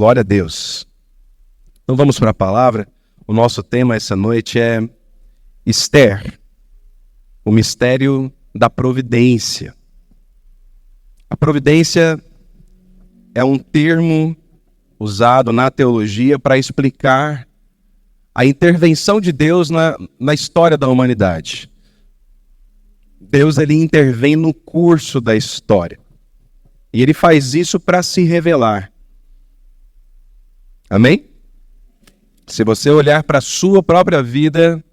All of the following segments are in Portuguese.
Glória a Deus. Então vamos para a palavra. O nosso tema essa noite é Esther, o mistério da providência. A providência é um termo usado na teologia para explicar a intervenção de Deus na história da humanidade. Deus ele intervém no curso da história. E ele faz isso para se revelar. Amém? Se você olhar para a sua própria vida,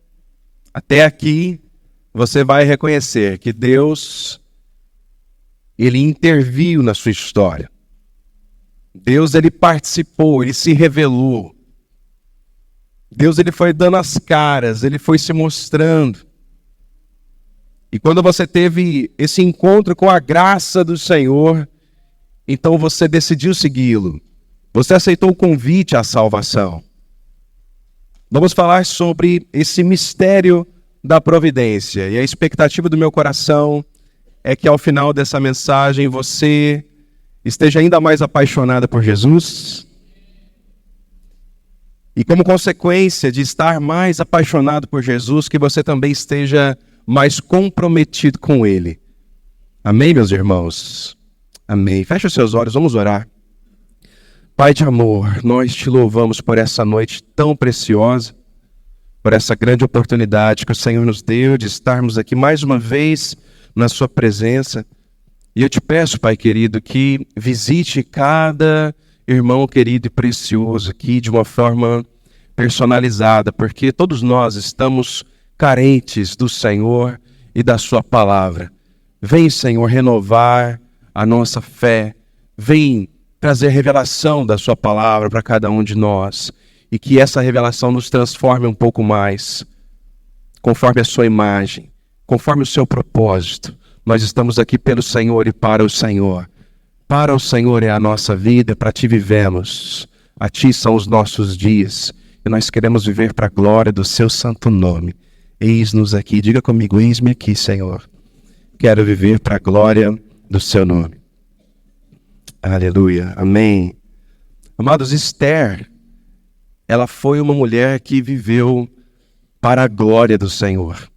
até aqui, você vai reconhecer que Deus, ele interviu na sua história. Deus, ele participou, ele se revelou. Deus, ele foi dando as caras, ele foi se mostrando. E quando você teve esse encontro com a graça do Senhor, então você decidiu segui-lo. Você aceitou o convite à salvação. Vamos falar sobre esse mistério da providência. E a expectativa do meu coração é que ao final dessa mensagem você esteja ainda mais apaixonada por Jesus. E como consequência de estar mais apaixonado por Jesus, que você também esteja mais comprometido com Ele. Amém, meus irmãos? Amém. Feche os seus olhos, vamos orar. Pai de amor, nós te louvamos por essa noite tão preciosa, por essa grande oportunidade que o Senhor nos deu de estarmos aqui mais uma vez na sua presença. E eu te peço, Pai querido, que visite cada irmão querido e precioso aqui de uma forma personalizada, porque todos nós estamos carentes do Senhor e da sua palavra. Vem, Senhor, renovar a nossa fé. Vem trazer revelação da sua palavra para cada um de nós. E que essa revelação nos transforme um pouco mais, conforme a sua imagem, conforme o seu propósito. Nós estamos aqui pelo Senhor e para o Senhor. Para o Senhor é a nossa vida, para ti vivemos. A ti são os nossos dias. E nós queremos viver para a glória do seu santo nome. Eis-nos aqui. Diga comigo, eis-me aqui, Senhor. Quero viver para a glória do seu nome. Aleluia. Amém. Amados, Esther, ela foi uma mulher que viveu para a glória do Senhor.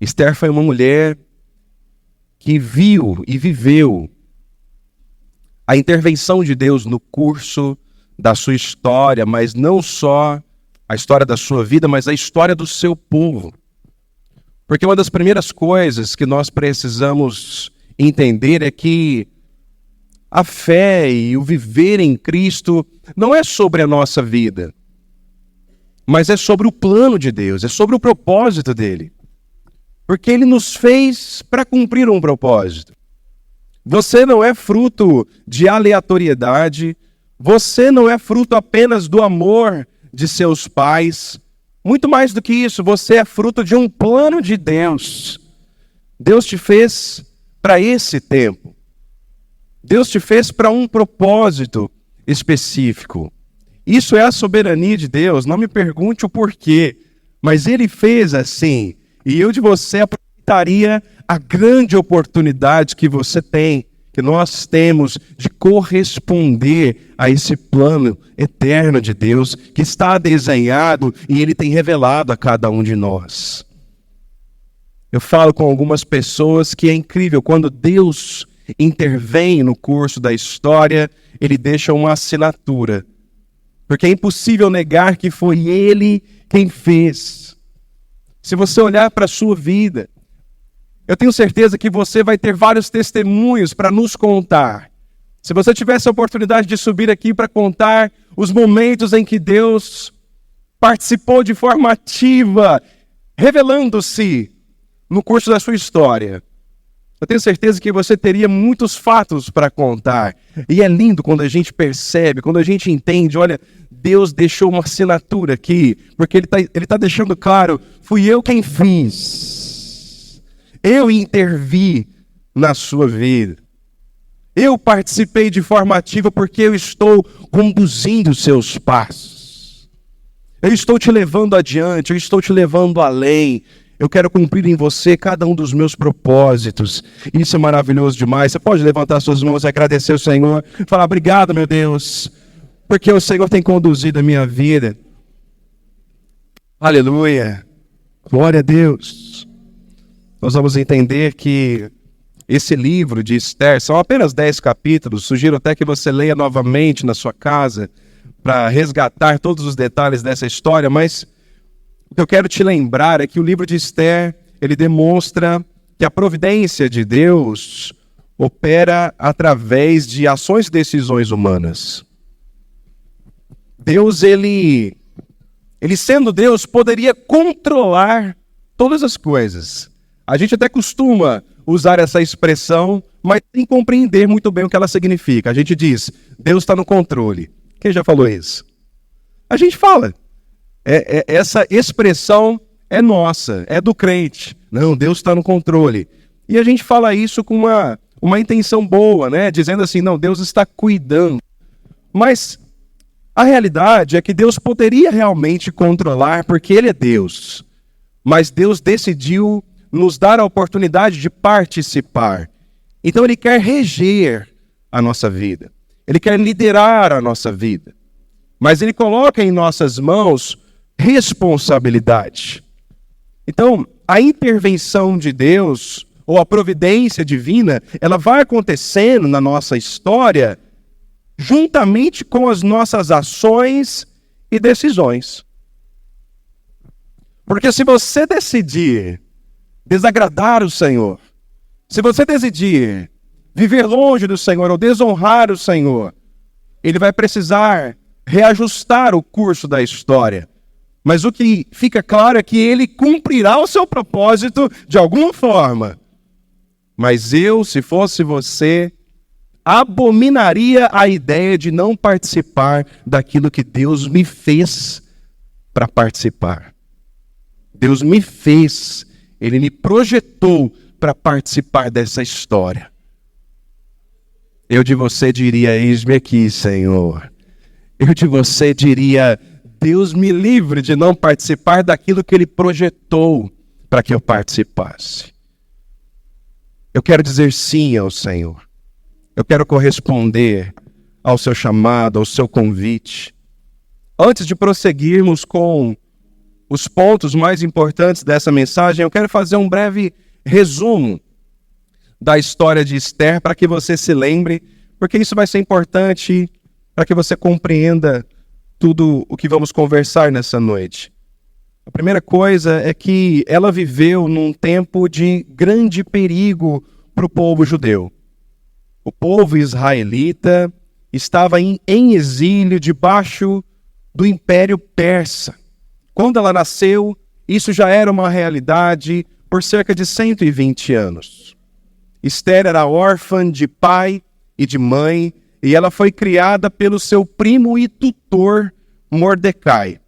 Esther foi uma mulher que viu e viveu a intervenção de Deus no curso da sua história, mas não só a história da sua vida, mas a história do seu povo. Porque uma das primeiras coisas que nós precisamos entender é que a fé e o viver em Cristo não é sobre a nossa vida, mas é sobre o plano de Deus, é sobre o propósito dele. Porque ele nos fez para cumprir um propósito. Você não é fruto de aleatoriedade, você não é fruto apenas do amor de seus pais. Muito mais do que isso, você é fruto de um plano de Deus. Deus te fez para esse tempo. Deus te fez para um propósito específico. Isso é a soberania de Deus. Não me pergunte o porquê, mas Ele fez assim. E eu de você aproveitaria a grande oportunidade que você tem, que nós temos de corresponder a esse plano eterno de Deus que está desenhado e Ele tem revelado a cada um de nós. Eu falo com algumas pessoas que é incrível, quando Deus intervém no curso da história, Ele deixa uma assinatura. Porque é impossível negar que foi Ele quem fez. Se você olhar para a sua vida, eu tenho certeza que você vai ter vários testemunhos para nos contar. Se você tivesse a oportunidade de subir aqui para contar os momentos em que Deus participou de forma ativa, revelando-se no curso da sua história, eu tenho certeza que você teria muitos fatos para contar. E é lindo quando a gente percebe, quando a gente entende, olha, Deus deixou uma assinatura aqui, porque Ele tá deixando claro, fui eu quem fiz. Eu intervi na sua vida. Eu participei de forma ativa porque eu estou conduzindo os seus passos. Eu estou te levando adiante, eu estou te levando além. Eu quero cumprir em você cada um dos meus propósitos. Isso é maravilhoso demais. Você pode levantar suas mãos e agradecer ao Senhor. Falar, obrigado, meu Deus, porque o Senhor tem conduzido a minha vida. Aleluia. Glória a Deus. Nós vamos entender que esse livro de Esther são apenas 10 capítulos. Sugiro até que você leia novamente na sua casa para resgatar todos os detalhes dessa história, mas o que eu quero te lembrar é que o livro de Esther, ele demonstra que a providência de Deus opera através de ações e decisões humanas. Deus, ele sendo Deus, poderia controlar todas as coisas. A gente até costuma usar essa expressão, mas sem compreender muito bem o que ela significa. A gente diz, Deus está no controle. Quem já falou isso? A gente fala. Essa expressão é nossa, é do crente. Não, Deus está no controle. E a gente fala isso com uma intenção boa, né? Dizendo assim, não, Deus está cuidando. Mas a realidade é que Deus poderia realmente controlar, porque Ele é Deus. Mas Deus decidiu nos dar a oportunidade de participar. Então Ele quer reger a nossa vida. Ele quer liderar a nossa vida. Mas Ele coloca em nossas mãos responsabilidade. Então, a intervenção de Deus, ou a providência divina, ela vai acontecendo na nossa história juntamente com as nossas ações e decisões. Porque se você decidir desagradar o Senhor, se você decidir viver longe do Senhor ou desonrar o Senhor, Ele vai precisar reajustar o curso da história. Mas o que fica claro é que Ele cumprirá o seu propósito de alguma forma. Mas eu, se fosse você, abominaria a ideia de não participar daquilo que Deus me fez para participar. Deus me fez, Ele me projetou para participar dessa história. Eu de você diria, eis-me aqui, Senhor. Eu de você diria, Deus me livre de não participar daquilo que Ele projetou para que eu participasse. Eu quero dizer sim ao Senhor. Eu quero corresponder ao seu chamado, ao seu convite. Antes de prosseguirmos com os pontos mais importantes dessa mensagem, eu quero fazer um breve resumo da história de Esther para que você se lembre, porque isso vai ser importante para que você compreenda tudo o que vamos conversar nessa noite. A primeira coisa é que ela viveu num tempo de grande perigo para o povo judeu. O povo israelita estava em exílio debaixo do Império Persa. Quando ela nasceu, isso já era uma realidade por cerca de 120 anos. Esther era órfã de pai e de mãe, e ela foi criada pelo seu primo e tutor Mordecai.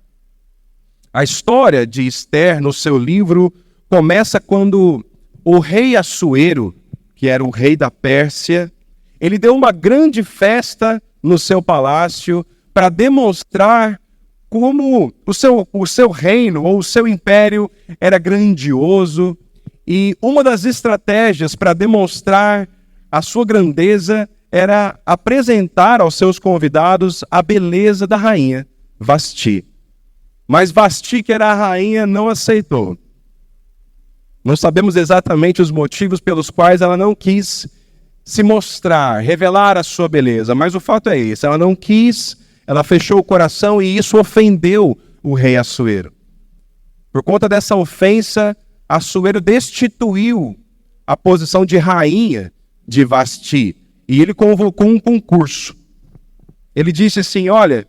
A história de Esther, no seu livro, começa quando o rei Assuero, que era o rei da Pérsia, ele deu uma grande festa no seu palácio para demonstrar como o seu reino ou o seu império era grandioso. E uma das estratégias para demonstrar a sua grandeza era apresentar aos seus convidados a beleza da rainha, Vasti. Mas Vasti, que era a rainha, não aceitou. Não sabemos exatamente os motivos pelos quais ela não quis se mostrar, revelar a sua beleza, mas o fato é esse, ela não quis, ela fechou o coração e isso ofendeu o rei Assuero. Por conta dessa ofensa, Assuero destituiu a posição de rainha de Vasti e ele convocou um concurso. Ele disse assim, olha,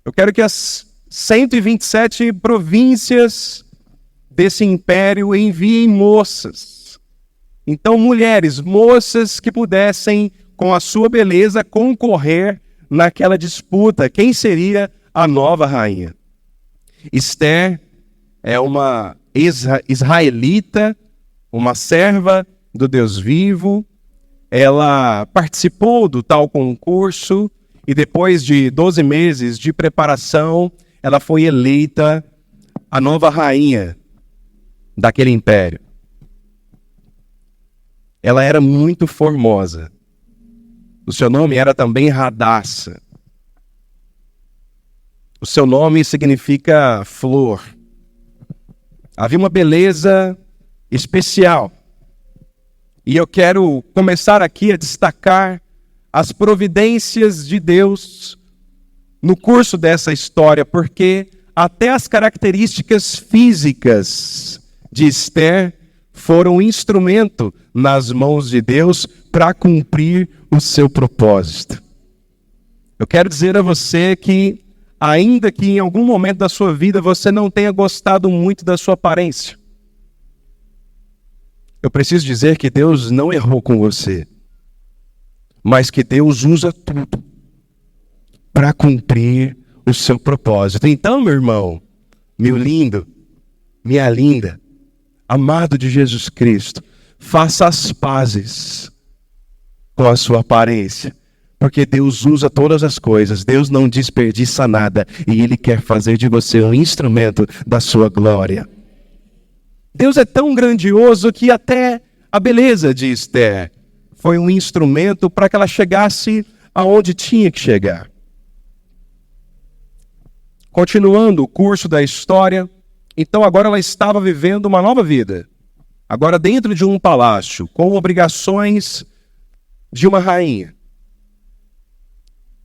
eu quero que as 127 províncias desse império enviem moças. Então, mulheres, moças que pudessem, com a sua beleza, concorrer naquela disputa. Quem seria a nova rainha? Esther é uma israelita, uma serva do Deus vivo. Ela participou do tal concurso e depois de 12 meses de preparação, ela foi eleita a nova rainha daquele império. Ela era muito formosa. O seu nome era também Radassa. O seu nome significa flor. Havia uma beleza especial. E eu quero começar aqui a destacar as providências de Deus no curso dessa história, porque até as características físicas de Esther foram um instrumento nas mãos de Deus para cumprir o seu propósito. Eu quero dizer a você que, ainda que em algum momento da sua vida você não tenha gostado muito da sua aparência, eu preciso dizer que Deus não errou com você, mas que Deus usa tudo para cumprir o seu propósito. Então, meu irmão, meu lindo, minha linda, amado de Jesus Cristo, faça as pazes com a sua aparência, porque Deus usa todas as coisas, Deus não desperdiça nada, e Ele quer fazer de você um instrumento da sua glória. Deus é tão grandioso que até a beleza de Esther foi um instrumento para que ela chegasse aonde tinha que chegar. Continuando o curso da história, então agora ela estava vivendo uma nova vida. Agora dentro de um palácio, com obrigações de uma rainha.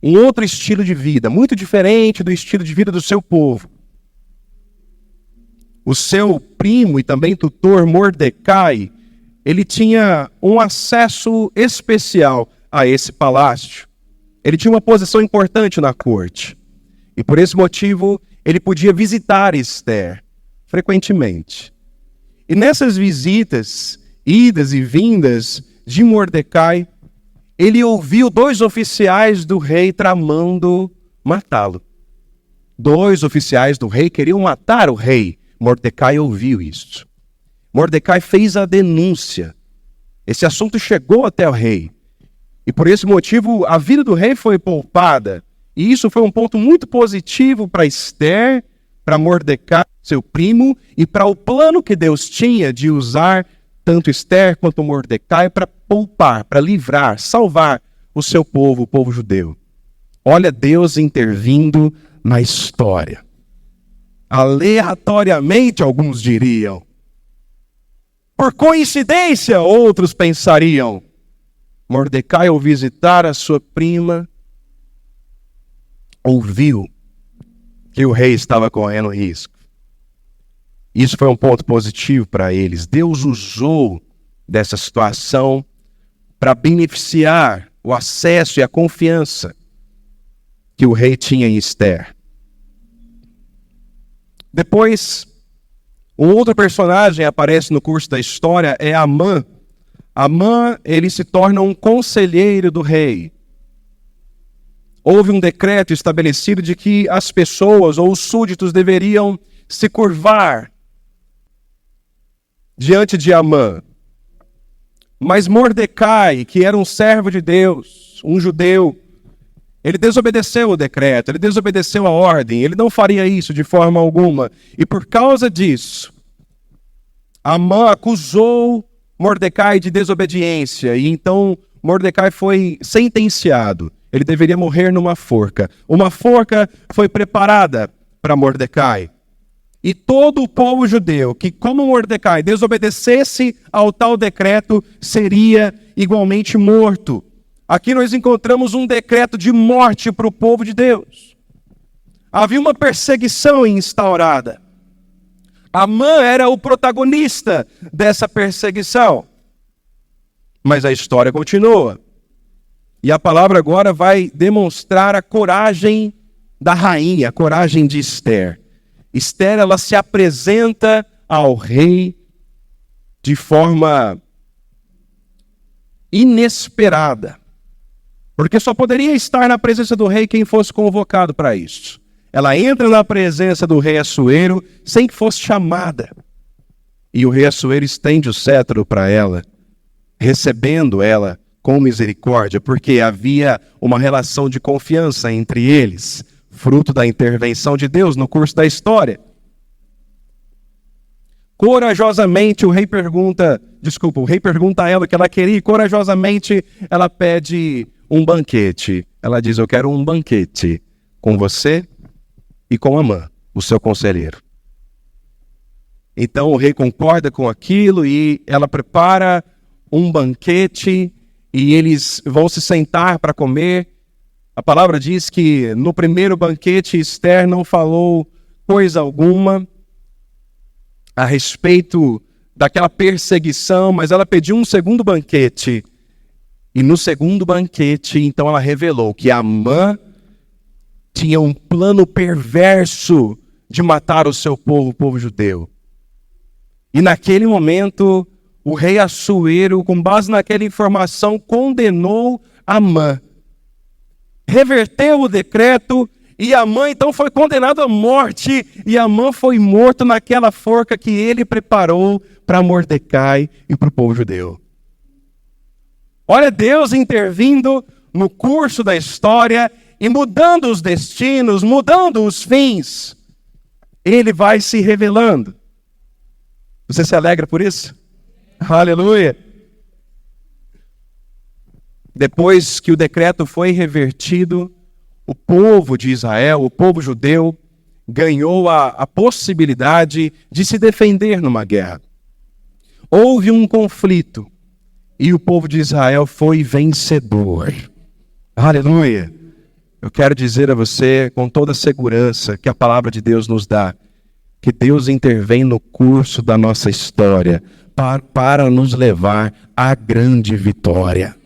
Um outro estilo de vida, muito diferente do estilo de vida do seu povo. O seu primo e também tutor Mordecai, ele tinha um acesso especial a esse palácio. Ele tinha uma posição importante na corte. E por esse motivo, ele podia visitar Esther frequentemente. E nessas visitas, idas e vindas de Mordecai, ele ouviu 2 oficiais do rei tramando matá-lo. 2 oficiais do rei queriam matar o rei. Mordecai ouviu isso. Mordecai fez a denúncia. Esse assunto chegou até o rei. E por esse motivo, a vida do rei foi poupada. E isso foi um ponto muito positivo para Esther, para Mordecai, seu primo, e para o plano que Deus tinha de usar tanto Esther quanto Mordecai para poupar, para livrar, salvar o seu povo, o povo judeu. Olha Deus intervindo na história. Aleatoriamente, alguns diriam. Por coincidência, outros pensariam. Mordecai, ao visitar a sua prima, ouviu que o rei estava correndo risco. Isso foi um ponto positivo para eles. Deus usou dessa situação para beneficiar o acesso e a confiança que o rei tinha em Esther. Depois, um outro personagem aparece no curso da história, é Amã. Amã, ele se torna um conselheiro do rei. Houve um decreto estabelecido de que as pessoas ou os súditos deveriam se curvar diante de Amã. Mas Mordecai, que era um servo de Deus, um judeu, ele desobedeceu o decreto, ele desobedeceu a ordem, ele não faria isso de forma alguma. E por causa disso, Amã acusou Mordecai de desobediência, e então Mordecai foi sentenciado. Ele deveria morrer numa forca. Uma forca foi preparada para Mordecai. E todo o povo judeu que, como Mordecai, desobedecesse ao tal decreto, seria igualmente morto. Aqui nós encontramos um decreto de morte para o povo de Deus. Havia uma perseguição instaurada. Amã era o protagonista dessa perseguição. Mas a história continua. E a palavra agora vai demonstrar a coragem da rainha, a coragem de Esther. Esther, ela se apresenta ao rei de forma inesperada. Porque só poderia estar na presença do rei quem fosse convocado para isso. Ela entra na presença do rei Assuero sem que fosse chamada. E o rei Assuero estende o cetro para ela, recebendo ela com misericórdia, porque havia uma relação de confiança entre eles, fruto da intervenção de Deus no curso da história. Corajosamente o rei pergunta a ela o que ela queria, e corajosamente ela pede um banquete. Ela diz: eu quero um banquete com você, e com Amã, o seu conselheiro. Então o rei concorda com aquilo e ela prepara um banquete e eles vão se sentar para comer. A palavra diz que no primeiro banquete Esther não falou coisa alguma a respeito daquela perseguição, mas ela pediu um segundo banquete. E no segundo banquete, então ela revelou que Amã tinha um plano perverso de matar o seu povo, o povo judeu. E naquele momento, o rei Assuero, com base naquela informação, condenou Amã. Reverteu o decreto e Amã então foi condenado à morte. E Amã foi morto naquela forca que ele preparou para Mordecai e para o povo judeu. Olha Deus intervindo no curso da história e mudando os destinos, mudando os fins. Ele vai se revelando. Você se alegra por isso? Aleluia! Depois que o decreto foi revertido, o povo de Israel, o povo judeu, ganhou a possibilidade de se defender numa guerra. Houve um conflito e o povo de Israel foi vencedor. Aleluia! Eu quero dizer a você com toda a segurança que a palavra de Deus nos dá, que Deus intervém no curso da nossa história para nos levar à grande vitória.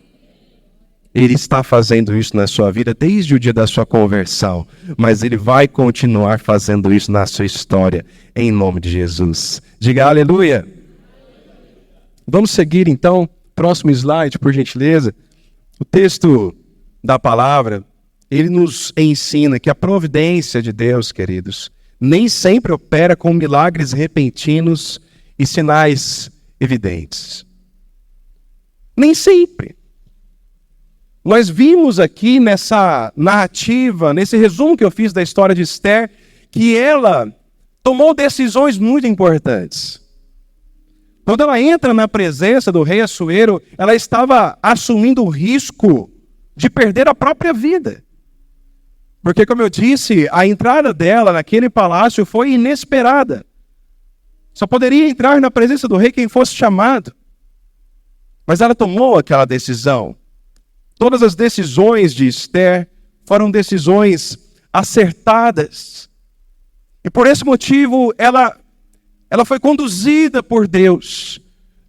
Ele está fazendo isso na sua vida desde o dia da sua conversão, mas Ele vai continuar fazendo isso na sua história, em nome de Jesus. Diga aleluia! Vamos seguir então, próximo slide, por gentileza. O texto da palavra, ele nos ensina que a providência de Deus, queridos, nem sempre opera com milagres repentinos e sinais evidentes. Nem sempre. Nós vimos aqui nessa narrativa, nesse resumo que eu fiz da história de Esther, que ela tomou decisões muito importantes. Quando ela entra na presença do rei Assuero, ela estava assumindo o risco de perder a própria vida. Porque, como eu disse, a entrada dela naquele palácio foi inesperada. Só poderia entrar na presença do rei quem fosse chamado. Mas ela tomou aquela decisão. Todas as decisões de Esther foram decisões acertadas. E por esse motivo, ela foi conduzida por Deus,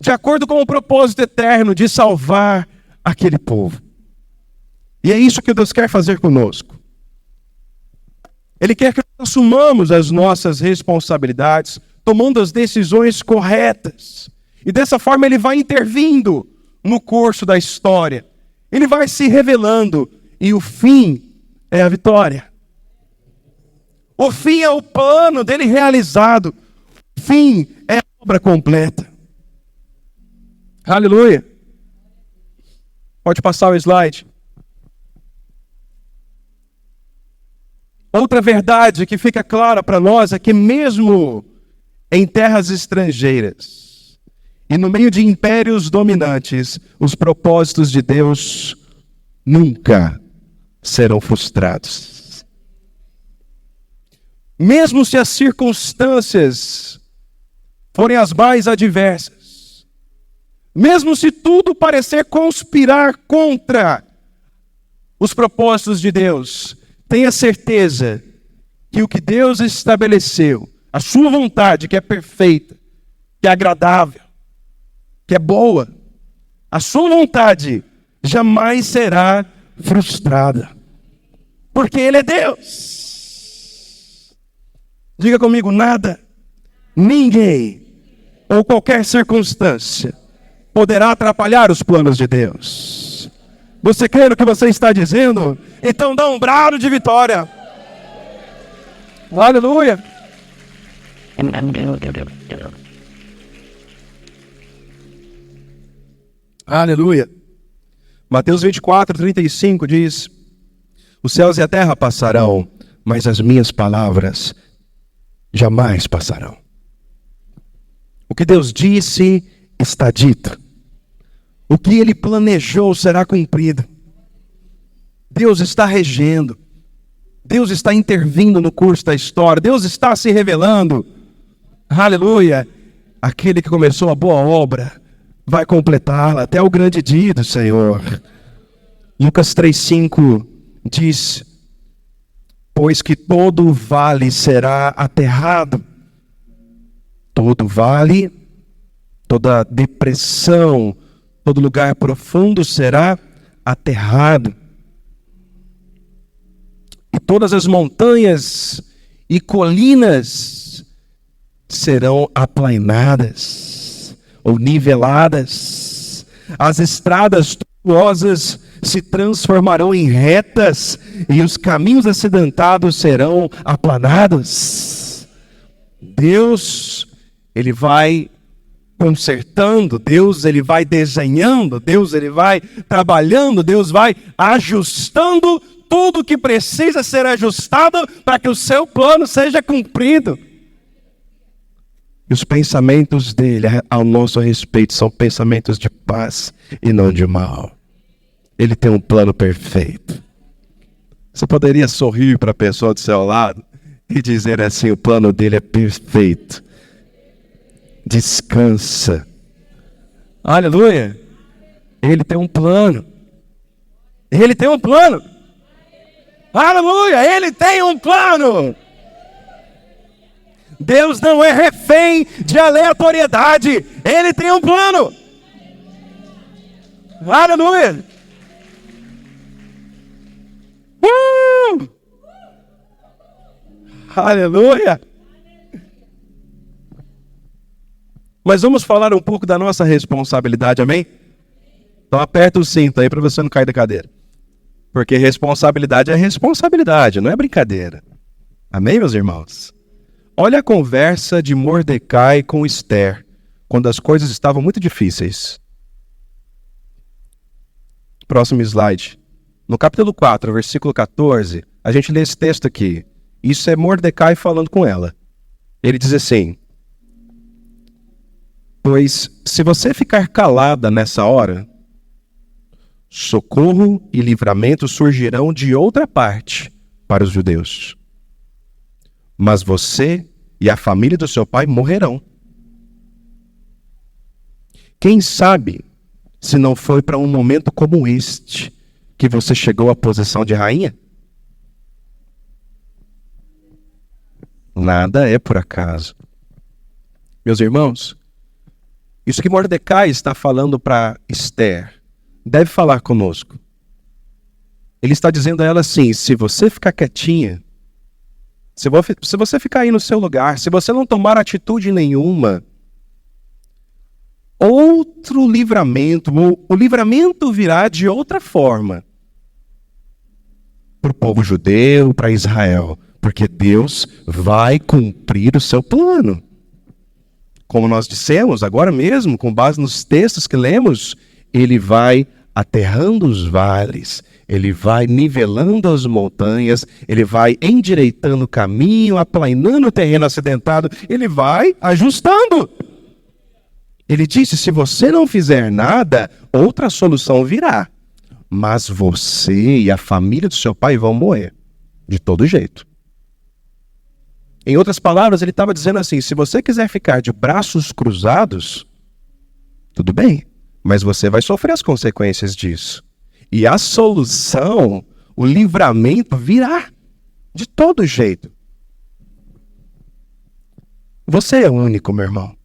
de acordo com o propósito eterno de salvar aquele povo. E é isso que Deus quer fazer conosco. Ele quer que nós assumamos as nossas responsabilidades, tomando as decisões corretas. E dessa forma Ele vai intervindo no curso da história. Ele vai se revelando e o fim é a vitória. O fim é o plano dele realizado. O fim é a obra completa. Aleluia. Pode passar o slide. Outra verdade que fica clara para nós é que mesmo em terras estrangeiras e no meio de impérios dominantes, os propósitos de Deus nunca serão frustrados. Mesmo se as circunstâncias forem as mais adversas, mesmo se tudo parecer conspirar contra os propósitos de Deus, tenha certeza que o que Deus estabeleceu, a sua vontade, que é perfeita, que é agradável, que é boa, a sua vontade jamais será frustrada. Porque Ele é Deus. Diga comigo, nada, ninguém ou qualquer circunstância poderá atrapalhar os planos de Deus. Você crê no que você está dizendo? Então dá um brado de vitória. Aleluia. Aleluia. Mateus 24:35 diz: os céus e a terra passarão, mas as minhas palavras jamais passarão. O que Deus disse está dito. O que Ele planejou será cumprido. Deus está regendo. Deus está intervindo no curso da história. Deus está se revelando. Aleluia. Aquele que começou a boa obra vai completá-la até o grande dia do Senhor. Lucas 3,5 diz: pois que todo vale será aterrado. Todo vale, toda depressão, todo lugar profundo será aterrado. E todas as montanhas e colinas serão aplainadas ou niveladas. As estradas tortuosas se transformarão em retas e os caminhos acidentados serão aplanados. Deus, Ele vai consertando, Deus, Ele vai desenhando, Deus, Ele vai trabalhando, Deus vai ajustando tudo que precisa ser ajustado para que o seu plano seja cumprido. E os pensamentos dele ao nosso respeito são pensamentos de paz e não de mal. Ele tem um plano perfeito. Você poderia sorrir para a pessoa do seu lado e dizer assim: o plano dele é perfeito. Descansa. Aleluia. Ele tem um plano. Ele tem um plano. Aleluia. Ele tem um plano. Deus não é refém de aleatoriedade. Ele tem um plano. Aleluia. Aleluia. Mas vamos falar um pouco da nossa responsabilidade, amém? Então aperta o cinto aí para você não cair da cadeira. Porque responsabilidade é responsabilidade, não é brincadeira. Amém, meus irmãos? Olha a conversa de Mordecai com Esther, quando as coisas estavam muito difíceis. Próximo slide. No capítulo 4, versículo 14, a gente lê esse texto aqui. Isso é Mordecai falando com ela. Ele diz assim: pois se você ficar calada nessa hora, socorro e livramento surgirão de outra parte para os judeus. Mas você e a família do seu pai morrerão. Quem sabe se não foi para um momento como este que você chegou à posição de rainha? Nada é por acaso. Meus irmãos, isso que Mordecai está falando para Esther deve falar conosco. Ele está dizendo a ela assim: se você ficar quietinha, se você ficar aí no seu lugar, se você não tomar atitude nenhuma, outro livramento, o livramento virá de outra forma para o povo judeu, para Israel, porque Deus vai cumprir o seu plano. Como nós dissemos agora mesmo, com base nos textos que lemos, Ele vai aterrando os vales, Ele vai nivelando as montanhas, Ele vai endireitando o caminho, aplainando o terreno acidentado, Ele vai ajustando. Ele disse: se você não fizer nada, outra solução virá. Mas você e a família do seu pai vão morrer, de todo jeito. Em outras palavras, ele estava dizendo assim: se você quiser ficar de braços cruzados, tudo bem, mas você vai sofrer as consequências disso. E a solução, o livramento virá, de todo jeito. Você é único, meu irmão.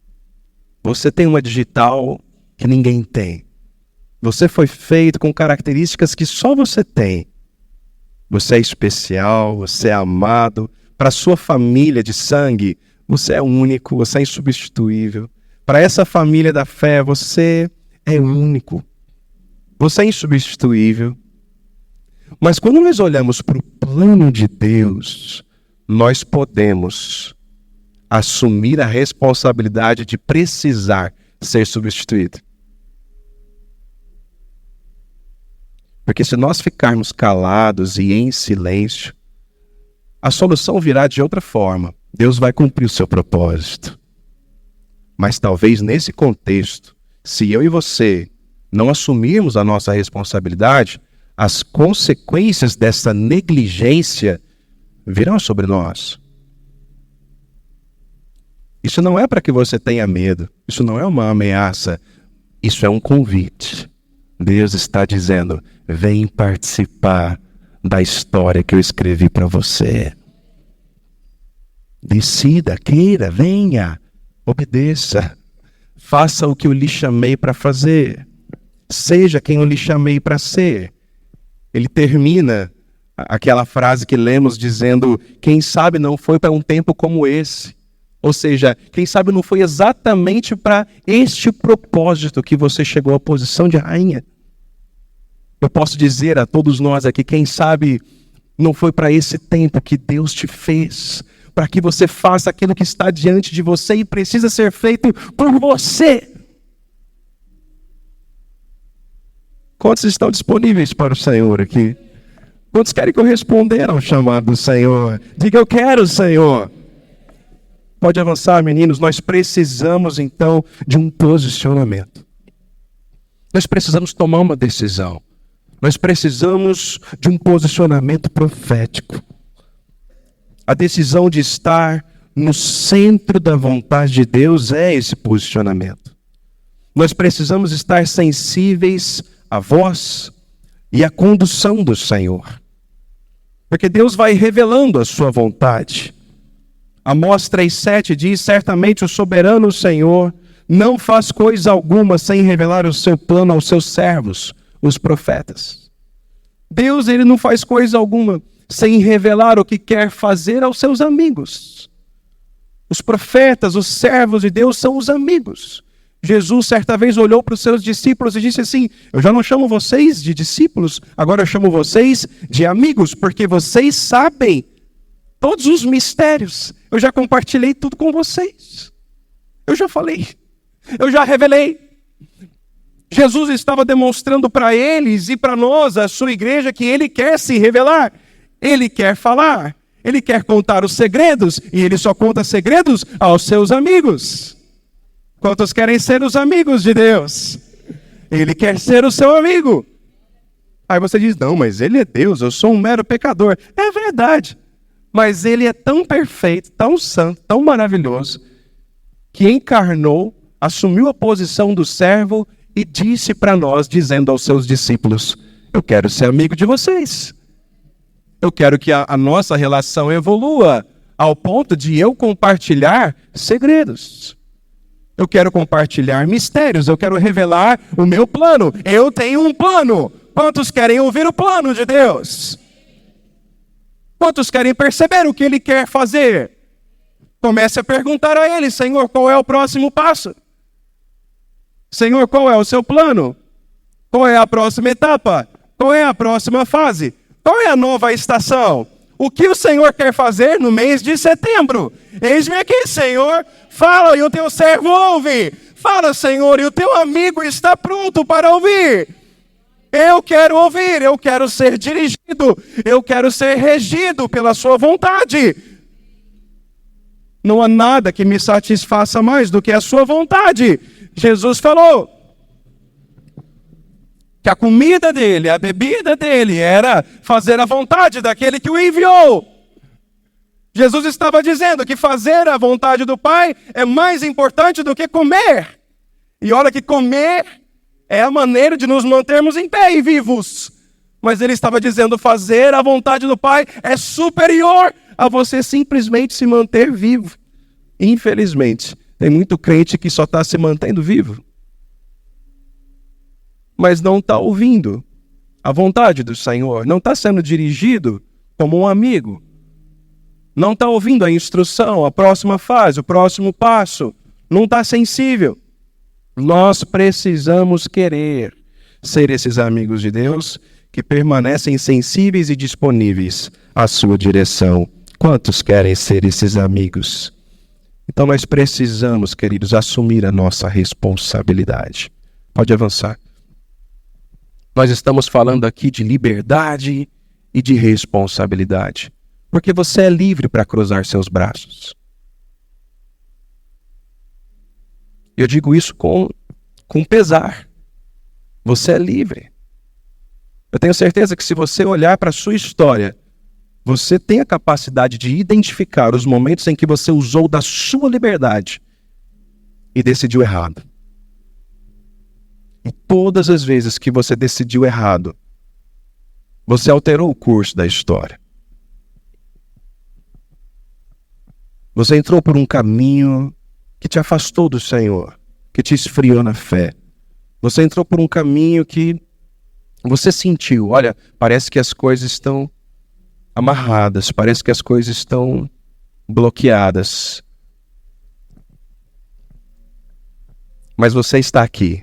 Você tem uma digital que ninguém tem. Você foi feito com características que só você tem. Você é especial, você é amado. Para sua família de sangue, você é único, você é insubstituível. Para essa família da fé, você é único. Você é insubstituível. Mas quando nós olhamos para o plano de Deus, nós podemos assumir a responsabilidade de precisar ser substituído. Porque se nós ficarmos calados e em silêncio, a solução virá de outra forma. Deus vai cumprir o seu propósito. Mas talvez nesse contexto, se eu e você não assumirmos a nossa responsabilidade, as consequências dessa negligência virão sobre nós. Isso não é para que você tenha medo. Isso não é uma ameaça. Isso é um convite. Deus está dizendo: vem participar da história que eu escrevi para você. Decida, queira, venha, obedeça. Faça o que eu lhe chamei para fazer. Seja quem eu lhe chamei para ser. Ele termina aquela frase que lemos dizendo: quem sabe não foi para um tempo como esse. Ou seja, quem sabe não foi exatamente para este propósito que você chegou à posição de rainha. Eu posso dizer a todos nós aqui, quem sabe não foi para esse tempo que Deus te fez, para que você faça aquilo que está diante de você e precisa ser feito por você. Quantos estão disponíveis para o Senhor aqui? Quantos querem corresponder ao chamado do Senhor? Diga: eu quero, Senhor. Pode avançar, meninos. Nós precisamos, então, de um posicionamento. Nós precisamos tomar uma decisão. Nós precisamos de um posicionamento profético. A decisão de estar no centro da vontade de Deus é esse posicionamento. Nós precisamos estar sensíveis à voz e à condução do Senhor. Porque Deus vai revelando a sua vontade. Amós 3,7 diz: certamente o soberano Senhor não faz coisa alguma sem revelar o seu plano aos seus servos, os profetas. Deus, ele não faz coisa alguma sem revelar o que quer fazer aos seus amigos. Os profetas, os servos de Deus são os amigos. Jesus certa vez olhou para os seus discípulos e disse assim: eu já não chamo vocês de discípulos, agora eu chamo vocês de amigos, porque vocês sabem todos os mistérios. Eu já compartilhei tudo com vocês. Eu já falei. Eu já revelei. Jesus estava demonstrando para eles e para nós, a sua igreja, que ele quer se revelar. Ele quer falar. Ele quer contar os segredos. E ele só conta segredos aos seus amigos. Quantos querem ser os amigos de Deus? Ele quer ser o seu amigo. Aí você diz: não, mas ele é Deus, eu sou um mero pecador. É verdade. Mas ele é tão perfeito, tão santo, tão maravilhoso, que encarnou, assumiu a posição do servo e disse para nós, dizendo aos seus discípulos: eu quero ser amigo de vocês. Eu quero que a nossa relação evolua ao ponto de eu compartilhar segredos. Eu quero compartilhar mistérios, eu quero revelar o meu plano. Eu tenho um plano. Quantos querem ouvir o plano de Deus? Quantos querem perceber o que ele quer fazer? Comece a perguntar a ele: Senhor, qual é o próximo passo? Senhor, qual é o seu plano? Qual é a próxima etapa? Qual é a próxima fase? Qual é a nova estação? O que o Senhor quer fazer no mês de setembro? Eis-me aqui, Senhor. Fala e o teu servo ouve. Fala, Senhor, e o teu amigo está pronto para ouvir. Eu quero ouvir, eu quero ser dirigido, eu quero ser regido pela sua vontade. Não há nada que me satisfaça mais do que a sua vontade. Jesus falou que a comida dele, a bebida dele era fazer a vontade daquele que o enviou. Jesus estava dizendo que fazer a vontade do Pai é mais importante do que comer. E olha que comer é a maneira de nos mantermos em pé e vivos. Mas ele estava dizendo: fazer a vontade do Pai é superior a você simplesmente se manter vivo. Infelizmente, tem muito crente que só está se mantendo vivo, mas não está ouvindo a vontade do Senhor, não está sendo dirigido como um amigo, não está ouvindo a instrução, a próxima fase, o próximo passo, não está sensível. Nós precisamos querer ser esses amigos de Deus que permanecem sensíveis e disponíveis à sua direção. Quantos querem ser esses amigos? Então nós precisamos, queridos, assumir a nossa responsabilidade. Pode avançar. Nós estamos falando aqui de liberdade e de responsabilidade. Porque você é livre para cruzar seus braços. Eu digo isso com pesar. Você é livre. Eu tenho certeza que se você olhar para a sua história, Você tem a capacidade de identificar os momentos em que você usou da sua liberdade e decidiu errado. E todas as vezes que você decidiu errado, você alterou o curso da história. Você entrou por um caminho que te afastou do Senhor, que te esfriou na fé. Você entrou por um caminho que você sentiu, olha, parece que as coisas estão amarradas, parece que as coisas estão bloqueadas. Mas você está aqui,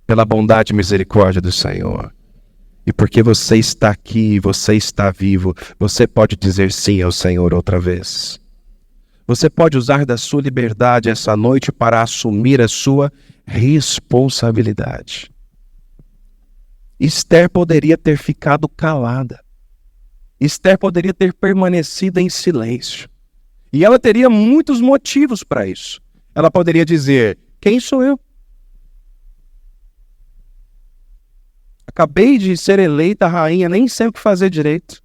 pela bondade e misericórdia do Senhor. E porque você está aqui, você está vivo, você pode dizer sim ao Senhor outra vez. Você pode usar da sua liberdade essa noite para assumir a sua responsabilidade. Esther poderia ter ficado calada. Esther poderia ter permanecido em silêncio. E ela teria muitos motivos para isso. Ela poderia dizer, quem sou eu? Acabei de ser eleita rainha, nem sei o que fazer direito.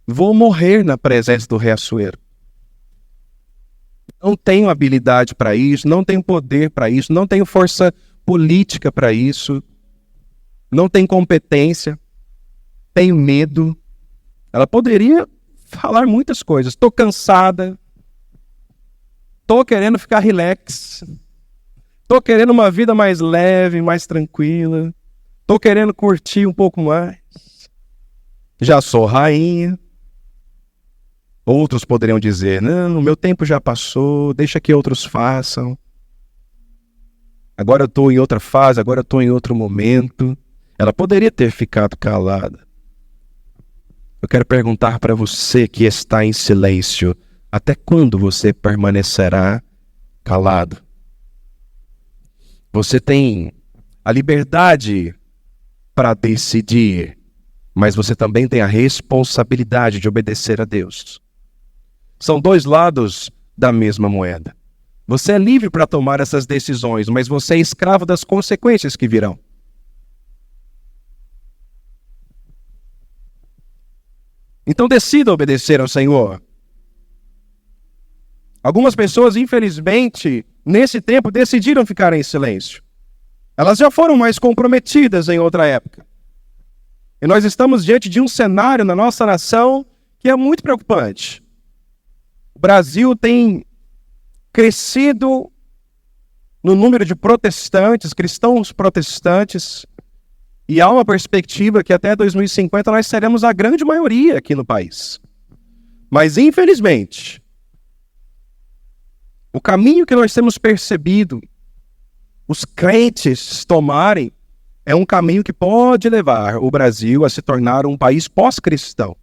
Vou morrer na presença do rei Assuero. Não tenho habilidade para isso, não tenho poder para isso, não tenho força política para isso, não tenho competência, tenho medo. Ela poderia falar muitas coisas. Estou cansada, estou querendo ficar relax, estou querendo uma vida mais leve, mais tranquila, estou querendo curtir um pouco mais. Já sou rainha. Outros poderiam dizer, não, meu tempo já passou, deixa que outros façam. Agora eu estou em outra fase, agora eu estou em outro momento. Ela poderia ter ficado calada. Eu quero perguntar para você que está em silêncio, até quando você permanecerá calado? Você tem a liberdade para decidir, mas você também tem a responsabilidade de obedecer a Deus. São dois lados da mesma moeda. Você é livre para tomar essas decisões, mas você é escravo das consequências que virão. Então decida obedecer ao Senhor. Algumas pessoas, infelizmente, nesse tempo decidiram ficar em silêncio. Elas já foram mais comprometidas em outra época. E nós estamos diante de um cenário na nossa nação que é muito preocupante. O Brasil tem crescido no número de protestantes, cristãos protestantes, e há uma perspectiva que até 2050 nós seremos a grande maioria aqui no país. Mas, infelizmente, o caminho que nós temos percebido os crentes tomarem é um caminho que pode levar o Brasil a se tornar um país pós-cristão.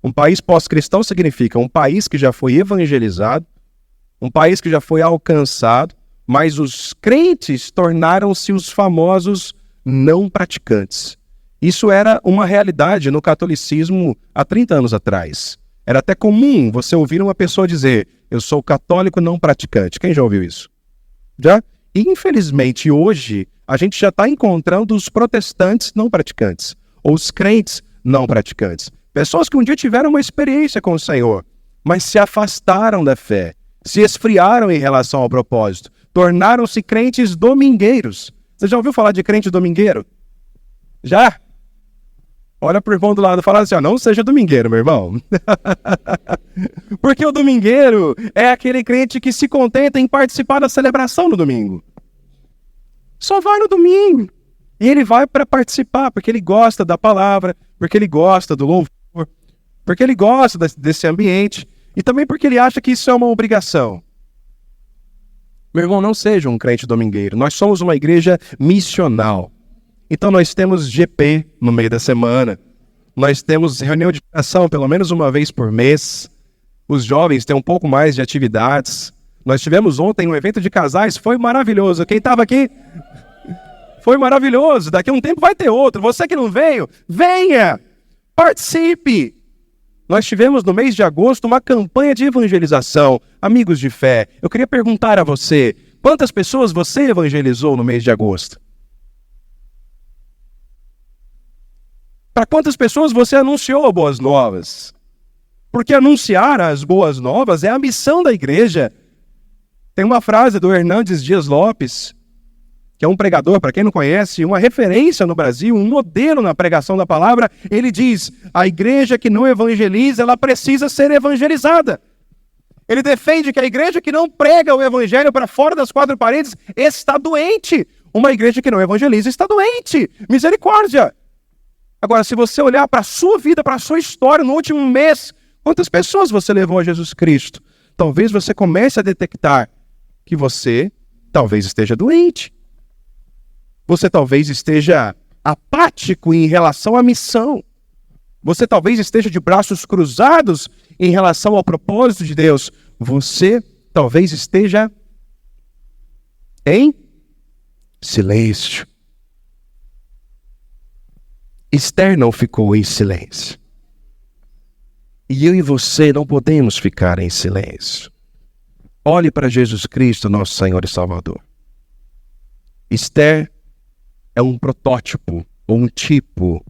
Um país pós-cristão significa um país que já foi evangelizado, um país que já foi alcançado, mas os crentes tornaram-se os famosos não praticantes. Isso era uma realidade no catolicismo há 30 anos atrás. Era até comum você ouvir uma pessoa dizer, eu sou católico não praticante. Quem já ouviu isso? Já? E, infelizmente, hoje, a gente já está encontrando os protestantes não praticantes, ou os crentes não praticantes. Pessoas que um dia tiveram uma experiência com o Senhor, mas se afastaram da fé, se esfriaram em relação ao propósito, tornaram-se crentes domingueiros. Você já ouviu falar de crente domingueiro? Já? Olha pro irmão do lado e fala assim, ó, não seja domingueiro, meu irmão. Porque o domingueiro é aquele crente que se contenta em participar da celebração no domingo. Só vai no domingo. E ele vai para participar, porque ele gosta da palavra, porque ele gosta do louvor, porque ele gosta desse ambiente, e também porque ele acha que isso é uma obrigação. Meu irmão, não seja um crente domingueiro. Nós somos uma igreja missional. Então nós temos GP no meio da semana. Nós temos reunião de oração pelo menos uma vez por mês. Os jovens têm um pouco mais de atividades. Nós tivemos ontem um evento de casais, foi maravilhoso. Quem estava aqui? Foi maravilhoso. Daqui a um tempo vai ter outro. Você que não veio, venha! Participe! Nós tivemos no mês de agosto uma campanha de evangelização. Amigos de fé, eu queria perguntar a você, quantas pessoas você evangelizou no mês de agosto? Para quantas pessoas você anunciou boas novas? Porque anunciar as boas novas é a missão da igreja. Tem uma frase do Hernandes Dias Lopes, que é um pregador, para quem não conhece, uma referência no Brasil, um modelo na pregação da palavra. Ele diz: a igreja que não evangeliza, ela precisa ser evangelizada. Ele defende que a igreja que não prega o evangelho para fora das quatro paredes está doente. Uma igreja que não evangeliza está doente. Misericórdia! Agora, se você olhar para a sua vida, para a sua história no último mês, quantas pessoas você levou a Jesus Cristo? Talvez você comece a detectar que você talvez esteja doente. Você talvez esteja apático em relação à missão. Você talvez esteja de braços cruzados em relação ao propósito de Deus. Você talvez esteja em silêncio. Esther não ficou em silêncio. E eu e você não podemos ficar em silêncio. Olhe para Jesus Cristo, nosso Senhor e Salvador. Esther é um protótipo, ou um tipo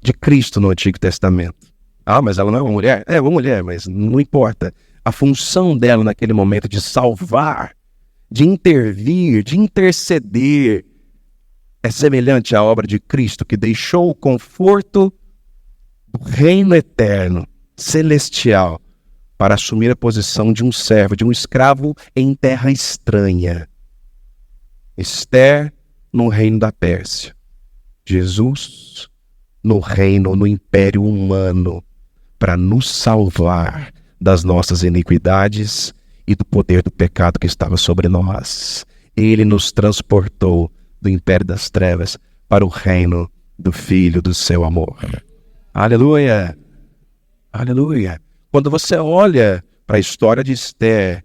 de Cristo no Antigo Testamento. Ah, mas ela não é uma mulher? É uma mulher, mas não importa. A função dela naquele momento de salvar, de intervir, de interceder, é semelhante à obra de Cristo, que deixou o conforto do reino eterno, celestial, para assumir a posição de um servo, de um escravo em terra estranha. Esther no reino da Pérsia. Jesus no reino, no império humano, para nos salvar das nossas iniquidades e do poder do pecado que estava sobre nós. Ele nos transportou do império das trevas para o reino do Filho do seu amor. Aleluia! Aleluia! Quando você olha para a história de Esther,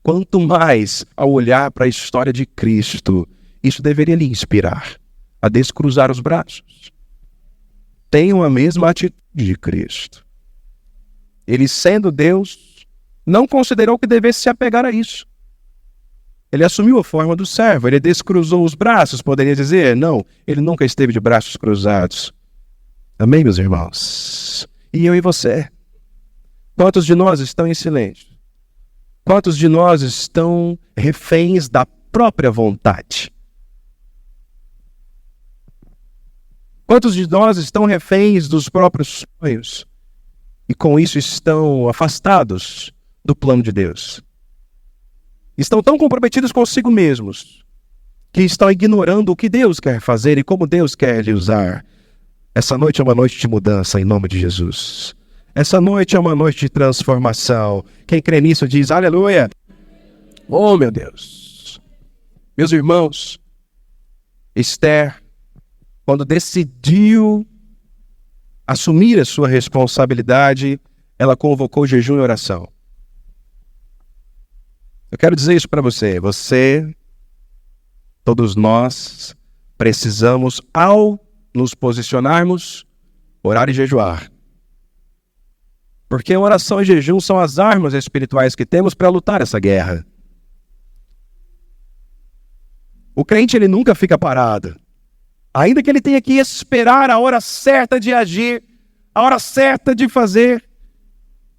quanto mais ao olhar para a história de Cristo, isso deveria lhe inspirar a descruzar os braços. Tenham a mesma atitude de Cristo. Ele, sendo Deus, não considerou que devesse se apegar a isso. Ele assumiu a forma do servo, ele descruzou os braços, poderia dizer. Não, ele nunca esteve de braços cruzados. Amém, meus irmãos? E eu e você? Quantos de nós estão em silêncio? Quantos de nós estão reféns da própria vontade? Quantos de nós estão reféns dos próprios sonhos? E com isso estão afastados do plano de Deus? Estão tão comprometidos consigo mesmos que estão ignorando o que Deus quer fazer e como Deus quer lhe usar. Essa noite é uma noite de mudança em nome de Jesus. Essa noite é uma noite de transformação. Quem crê nisso diz aleluia. Oh, meu Deus. Meus irmãos, Esther, quando decidiu assumir a sua responsabilidade, ela convocou jejum e oração. Eu quero dizer isso para você. Você, todos nós, precisamos, ao nos posicionarmos, orar e jejuar. Porque oração e jejum são as armas espirituais que temos para lutar essa guerra. O crente, ele nunca fica parado. Ainda que ele tenha que esperar a hora certa de agir, a hora certa de fazer,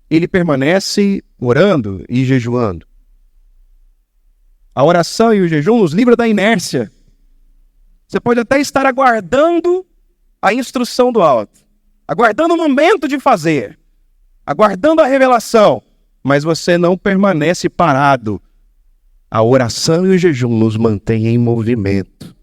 ele permanece orando e jejuando. A oração e o jejum nos livra da inércia. Você pode até estar aguardando a instrução do alto, aguardando o momento de fazer, aguardando a revelação, mas você não permanece parado. A oração e o jejum nos mantêm em movimento.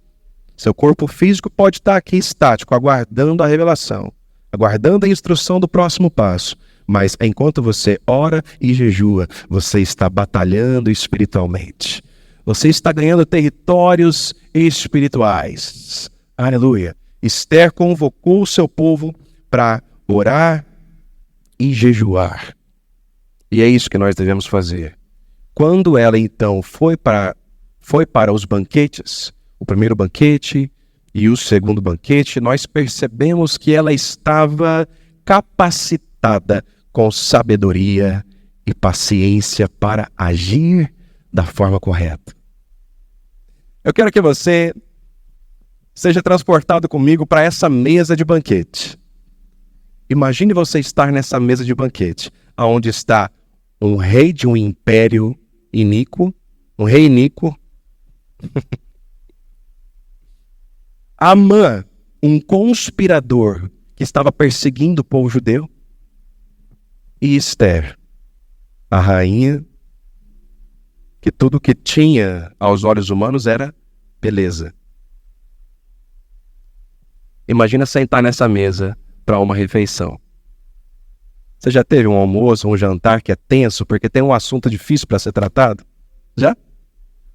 Seu corpo físico pode estar aqui estático, aguardando a revelação, aguardando a instrução do próximo passo, mas enquanto você ora e jejua, você está batalhando espiritualmente. Você está ganhando territórios espirituais. Aleluia. Esther convocou o seu povo para orar e jejuar. E é isso que nós devemos fazer. Quando ela então foi para os banquetes, o primeiro banquete e o segundo banquete, nós percebemos que ela estava capacitada com sabedoria e paciência para agir da forma correta. Eu quero que você seja transportado comigo para essa mesa de banquete. Imagine você estar nessa mesa de banquete, onde está um rei de um império iníquo, um rei iníquo, Amã, um conspirador que estava perseguindo o povo judeu, e Esther, a rainha, que tudo que tinha aos olhos humanos era beleza. Imagina sentar nessa mesa para uma refeição. Você já teve um almoço, um jantar que é tenso porque tem um assunto difícil para ser tratado? Já?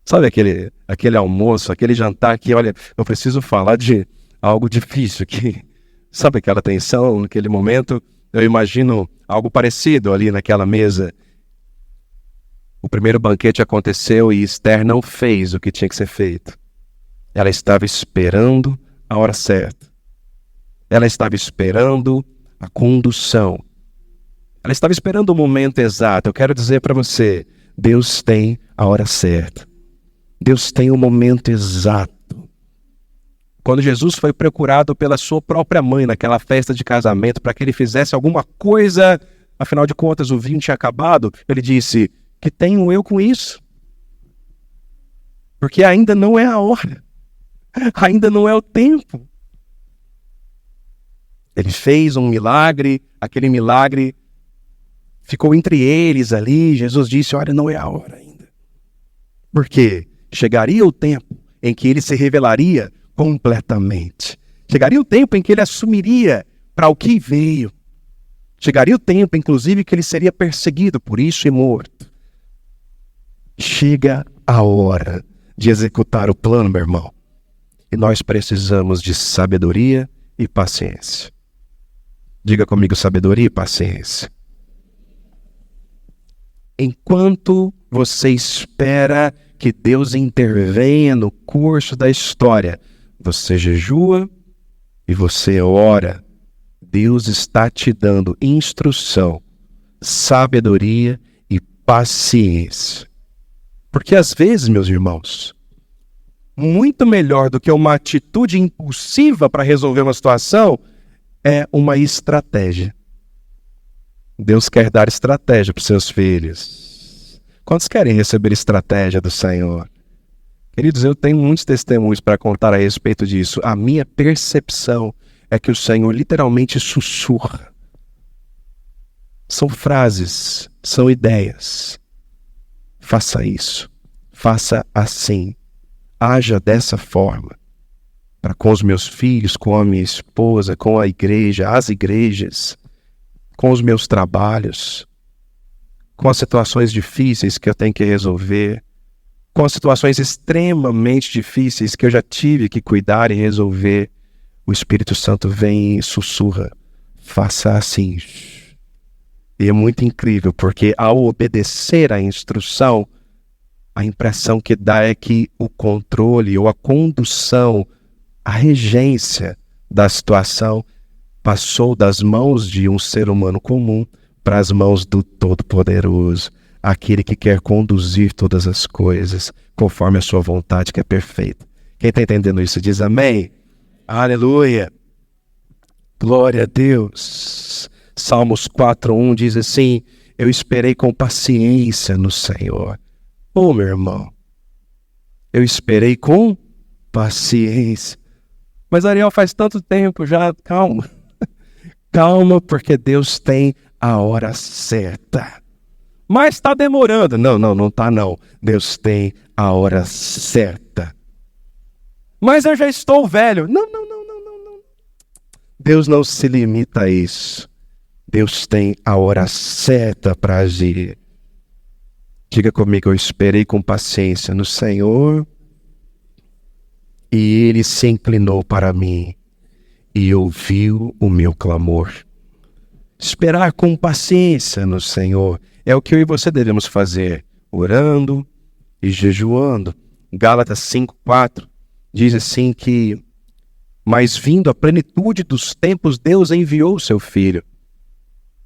Sabe aquele almoço, aquele jantar que, olha, eu preciso falar de algo difícil, que sabe aquela tensão naquele momento? Eu imagino algo parecido ali naquela mesa. O primeiro banquete aconteceu e Esther não fez o que tinha que ser feito. Ela estava esperando a hora certa. Ela estava esperando a condução. Ela estava esperando o momento exato. Eu quero dizer para você, Deus tem a hora certa. Deus tem o momento exato. Quando Jesus foi procurado pela sua própria mãe naquela festa de casamento para que ele fizesse alguma coisa, afinal de contas o vinho tinha acabado, ele disse: que tenho eu com isso? Porque ainda não é a hora. Ainda não é o tempo. Ele fez um milagre, aquele milagre ficou entre eles ali. Jesus disse: olha, não é a hora ainda. Porque chegaria o tempo em que ele se revelaria completamente. Chegaria o tempo em que ele assumiria para o que veio. Chegaria o tempo, inclusive, que ele seria perseguido por isso e morto. Chega a hora de executar o plano, meu irmão. E nós precisamos de sabedoria e paciência. Diga comigo, sabedoria e paciência. Enquanto você espera que Deus intervenha no curso da história, você jejua e você ora. Deus está te dando instrução, sabedoria e paciência. Porque às vezes, meus irmãos, muito melhor do que uma atitude impulsiva para resolver uma situação é uma estratégia. Deus quer dar estratégia para os seus filhos. Quantos querem receber estratégia do Senhor? Queridos, eu tenho muitos testemunhos para contar a respeito disso. A minha percepção é que o Senhor literalmente sussurra. São frases, são ideias. Faça isso, faça assim, haja dessa forma. Para com os meus filhos, com a minha esposa, com a igreja, as igrejas, com os meus trabalhos, com as situações difíceis que eu tenho que resolver, com as situações extremamente difíceis que eu já tive que cuidar e resolver. O Espírito Santo vem e sussurra, faça assim. E é muito incrível, porque ao obedecer à instrução, a impressão que dá é que o controle ou a condução, a regência da situação passou das mãos de um ser humano comum para as mãos do Todo-Poderoso, aquele que quer conduzir todas as coisas conforme a sua vontade, que é perfeita. Quem está entendendo isso diz amém. Aleluia. Glória a Deus. Salmos 4:1 diz assim: eu esperei com paciência no Senhor. Oh, meu irmão, eu esperei com paciência. Mas Ariel, faz tanto tempo já, calma. Calma, porque Deus tem a hora certa. Mas está demorando. Não está não. Deus tem a hora certa. Mas eu já estou velho. Não. Deus não se limita a isso. Deus tem a hora certa para agir. Diga comigo, eu esperei com paciência no Senhor e Ele se inclinou para mim e ouviu o meu clamor. Esperar com paciência no Senhor é o que eu e você devemos fazer, orando e jejuando. Gálatas 5:4 diz assim que, mas vindo a plenitude dos tempos, Deus enviou o seu Filho.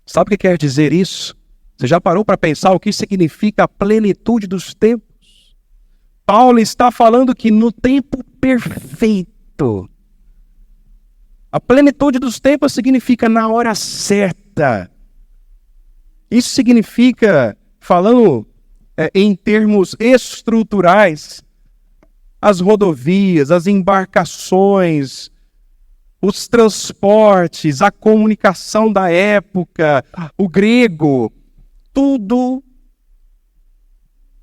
Sabe o que quer dizer isso? Você já parou para pensar o que significa a plenitude dos tempos? Paulo está falando que no tempo perfeito, A plenitude dos tempos significa na hora certa. Isso significa, falando em termos estruturais, as rodovias, as embarcações, os transportes, a comunicação da época, o grego, tudo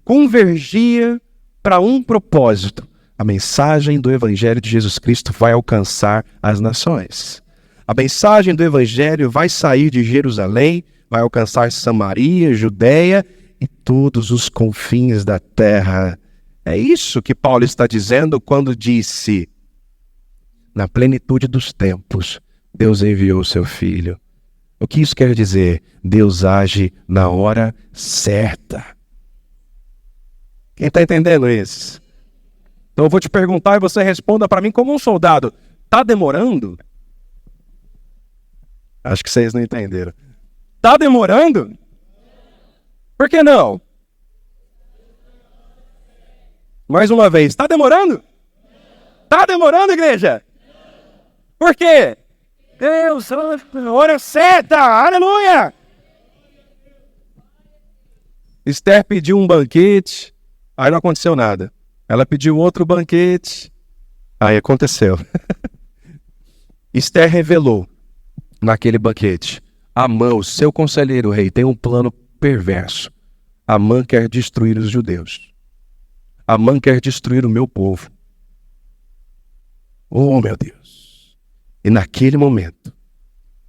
convergia para um propósito. A mensagem do Evangelho de Jesus Cristo vai alcançar as nações. A mensagem do Evangelho vai sair de Jerusalém, vai alcançar Samaria, Judeia e todos os confins da terra. É isso que Paulo está dizendo quando disse: na plenitude dos tempos, Deus enviou o seu Filho. O que isso quer dizer? Deus age na hora certa. Quem está entendendo isso? Então eu vou te perguntar e você responda para mim como um soldado. Está demorando? Acho que vocês não entenderam. Está demorando? Por que não? Mais uma vez, está demorando? Está demorando, igreja? Por quê? Deus, hora certa, aleluia! Esther pediu um banquete, aí não aconteceu nada. Ela pediu outro banquete, aí aconteceu. Esther revelou naquele banquete: Amã, o seu conselheiro rei, tem um plano perverso. Amã quer destruir os judeus. Amã quer destruir o meu povo. Oh, meu Deus! E naquele momento,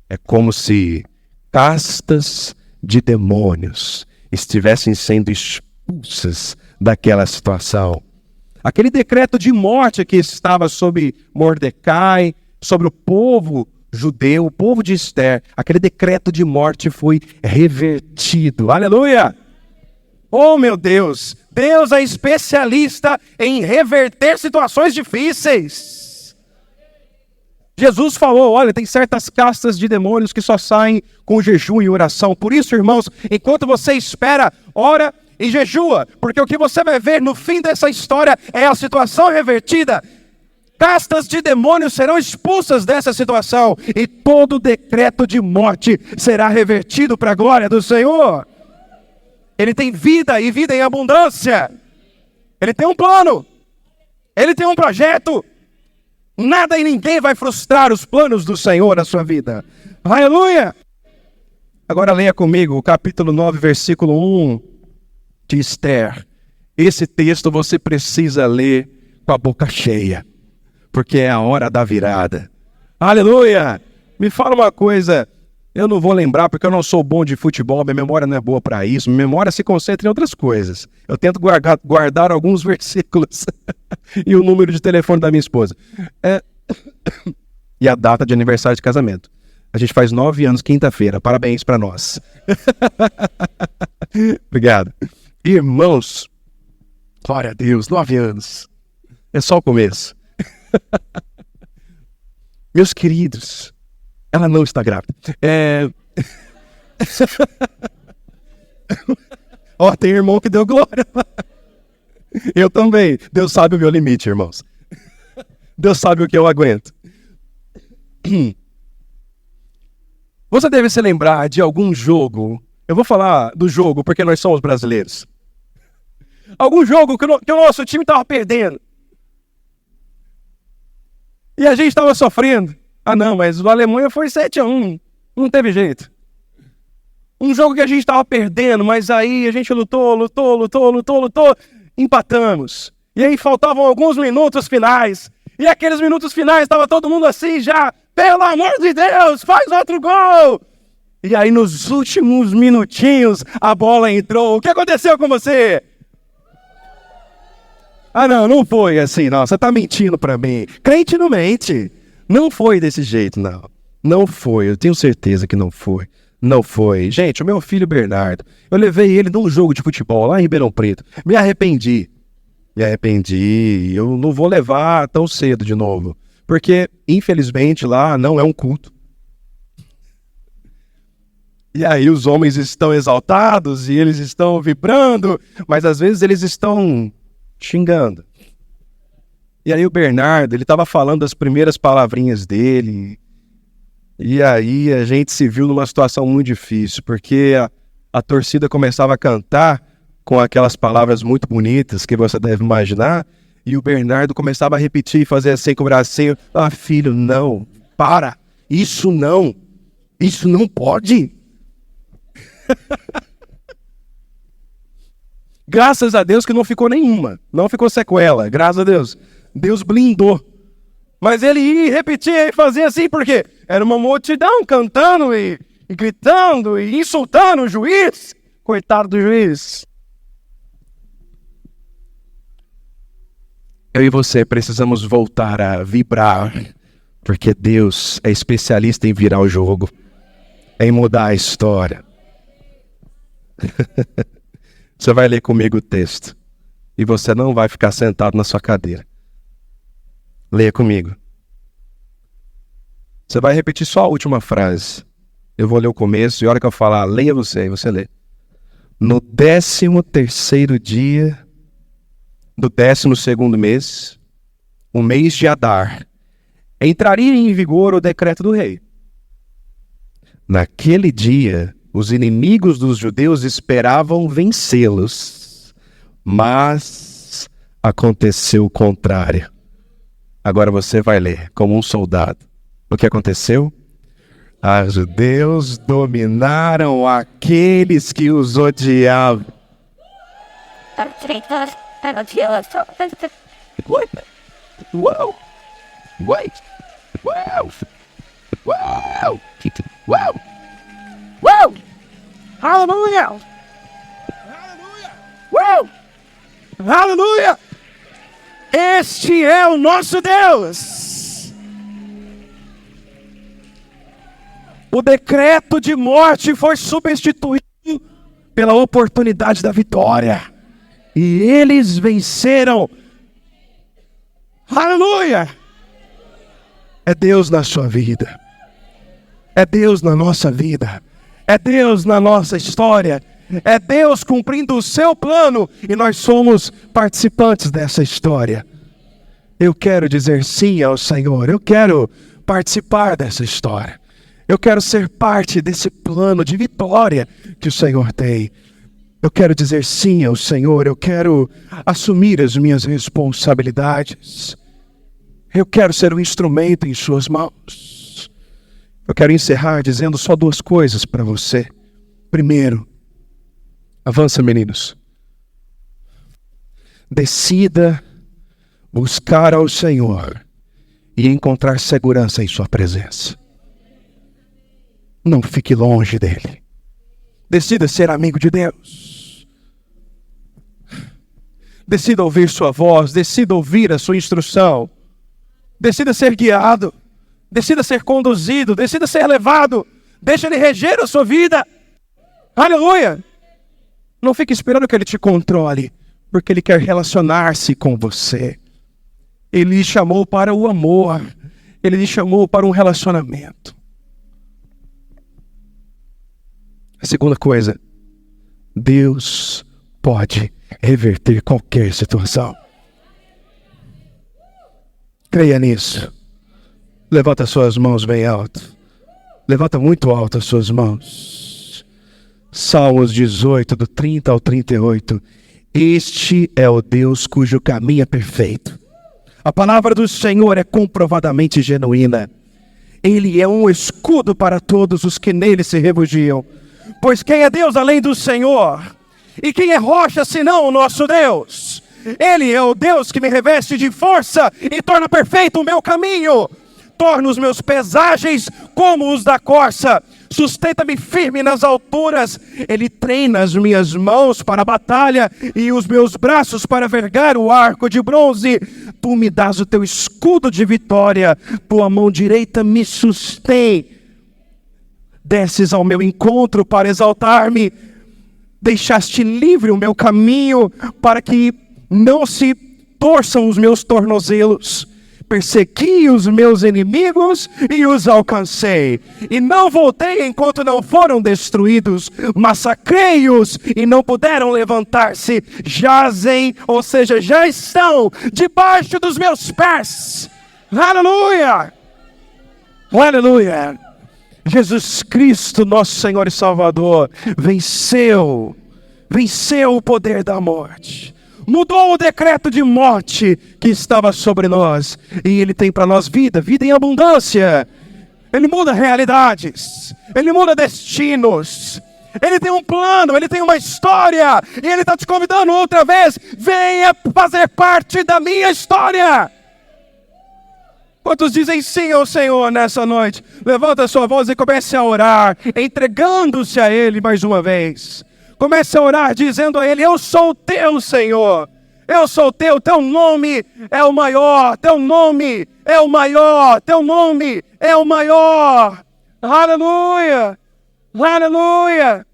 é como se castas de demônios estivessem sendo expulsas daquela situação. Aquele decreto de morte que estava sobre Mordecai, sobre o povo judeu, o povo de Esther, aquele decreto de morte foi revertido. Aleluia! Oh, meu Deus! Deus é especialista em reverter situações difíceis. Jesus falou: olha, tem certas castas de demônios que só saem com jejum e oração. Por isso, irmãos, enquanto você espera, ora e jejua, porque o que você vai ver no fim dessa história é a situação revertida. Castas de demônios serão expulsas dessa situação e todo decreto de morte será revertido para a glória do Senhor. Ele tem vida e vida em abundância. Ele tem um plano. Ele tem um projeto. Nada e ninguém vai frustrar os planos do Senhor na sua vida. Aleluia! Agora leia comigo o capítulo 9, versículo 1 de Esther. Esse texto você precisa ler com a boca cheia, porque é a hora da virada. Aleluia! Me fala uma coisa, eu não vou lembrar porque eu não sou bom de futebol, minha memória não é boa para isso, minha memória se concentra em outras coisas. Eu tento guardar alguns versículos e o número de telefone da minha esposa. E a data de aniversário de casamento. A gente faz 9 anos quinta-feira, parabéns para nós. Obrigado. Irmãos, glória a Deus, 9 anos. É só o começo. Meus queridos, ela não está grávida. Ó, tem irmão que deu glória. Eu também. Deus sabe o meu limite, irmãos. Deus sabe o que eu aguento. Você deve se lembrar de algum jogo. Eu vou falar do jogo porque nós somos brasileiros. Algum jogo que o nosso time estava perdendo. E a gente estava sofrendo. Ah não, mas o Alemanha foi 7-1. Não teve jeito. Um jogo que a gente estava perdendo, mas aí a gente lutou. Empatamos. E aí faltavam alguns minutos finais. E aqueles minutos finais estava todo mundo assim já. Pelo amor de Deus, faz outro gol! E aí nos últimos minutinhos a bola entrou. O que aconteceu com você? Ah não foi assim não. Você está mentindo para mim. Crente não mente. Não foi desse jeito não. Não foi, eu tenho certeza que não foi. Não foi. Gente, o meu filho Bernardo, eu levei ele num jogo de futebol lá em Ribeirão Preto. Me arrependi. Eu não vou levar tão cedo de novo. Porque, infelizmente, lá não é um culto. E aí os homens estão exaltados e eles estão vibrando, mas às vezes eles estão xingando. E aí o Bernardo, ele estava falando as primeiras palavrinhas dele, E aí a gente se viu numa situação muito difícil, porque a torcida começava a cantar com aquelas palavras muito bonitas que você deve imaginar, e o Bernardo começava a repetir e fazer assim com o bracinho: ah, filho, não, para, isso não pode. Graças a Deus que não ficou nenhuma, não ficou sequela, graças a Deus. Deus blindou. Mas ele ia e repetia e fazia assim, porque era uma multidão cantando e gritando e insultando o juiz. Coitado do juiz. Eu e você precisamos voltar a vibrar, porque Deus é especialista em virar o jogo, em mudar a história. Você vai ler comigo o texto e você não vai ficar sentado na sua cadeira. Leia comigo. Você vai repetir só a última frase. Eu vou ler o começo e a hora que eu falar, leia você, e você lê. No 13º dia do 12º mês, o mês de Adar, entraria em vigor o decreto do rei. Naquele dia, os inimigos dos judeus esperavam vencê-los, mas aconteceu o contrário. Agora você vai ler como um soldado. O que aconteceu? Os judeus dominaram aqueles que os odiavam. Uau! Wait! Uau! Uau! Uau! Uau! Aleluia! Aleluia! Uau! Aleluia! Este é o nosso Deus. O decreto de morte foi substituído pela oportunidade da vitória. E eles venceram. Aleluia! É Deus na sua vida. É Deus na nossa vida. É Deus na nossa história. É Deus cumprindo o seu plano e nós somos participantes dessa história. Eu quero dizer sim ao Senhor. Eu quero participar dessa história. Eu quero ser parte desse plano de vitória que o Senhor tem. Eu quero dizer sim ao Senhor. Eu quero assumir as minhas responsabilidades. Eu quero ser um instrumento em suas mãos. Eu quero encerrar dizendo só 2 coisas para você. Primeiro, avança, meninos. Decida buscar ao Senhor e encontrar segurança em sua presença. Não fique longe dele. Decida ser amigo de Deus. Decida ouvir sua voz. Decida ouvir a sua instrução. Decida ser guiado. Decida ser conduzido. Decida ser levado. Deixa ele reger a sua vida. Aleluia! Não fique esperando que ele te controle, porque ele quer relacionar-se com você. Ele lhe chamou para o amor. Ele lhe chamou para um relacionamento. A segunda coisa, Deus pode reverter qualquer situação. Creia nisso. Levanta suas mãos bem alto. Levanta muito alto as suas mãos. Salmos 18, do 30 ao 38. Este é o Deus cujo caminho é perfeito. A palavra do Senhor é comprovadamente genuína. Ele é um escudo para todos os que nele se refugiam. Pois quem é Deus além do Senhor? E quem é rocha senão o nosso Deus? Ele é o Deus que me reveste de força e torna perfeito o meu caminho. Torna os meus pés ágeis como os da corça. Sustenta-me firme nas alturas. Ele treina as minhas mãos para a batalha e os meus braços para vergar o arco de bronze. Tu me dás o teu escudo de vitória. Tua mão direita me sustém. Desces ao meu encontro para exaltar-me. Deixaste livre o meu caminho para que não se torçam os meus tornozelos. Persegui os meus inimigos e os alcancei. E não voltei enquanto não foram destruídos. Massacrei-os e não puderam levantar-se. Jazem, ou seja, já estão debaixo dos meus pés. Aleluia! Aleluia! Jesus Cristo, nosso Senhor e Salvador, venceu o poder da morte. Mudou o decreto de morte que estava sobre nós. E Ele tem para nós vida em abundância. Ele muda realidades. Ele muda destinos. Ele tem um plano, Ele tem uma história. E Ele está te convidando outra vez. Venha fazer parte da minha história. Quantos dizem sim ao Senhor nessa noite? Levanta a sua voz e comece a orar, entregando-se a Ele mais uma vez. Comece a orar dizendo a Ele: eu sou o teu, Senhor. Eu sou o teu nome é o maior, teu nome é o maior, teu nome é o maior. Aleluia, aleluia.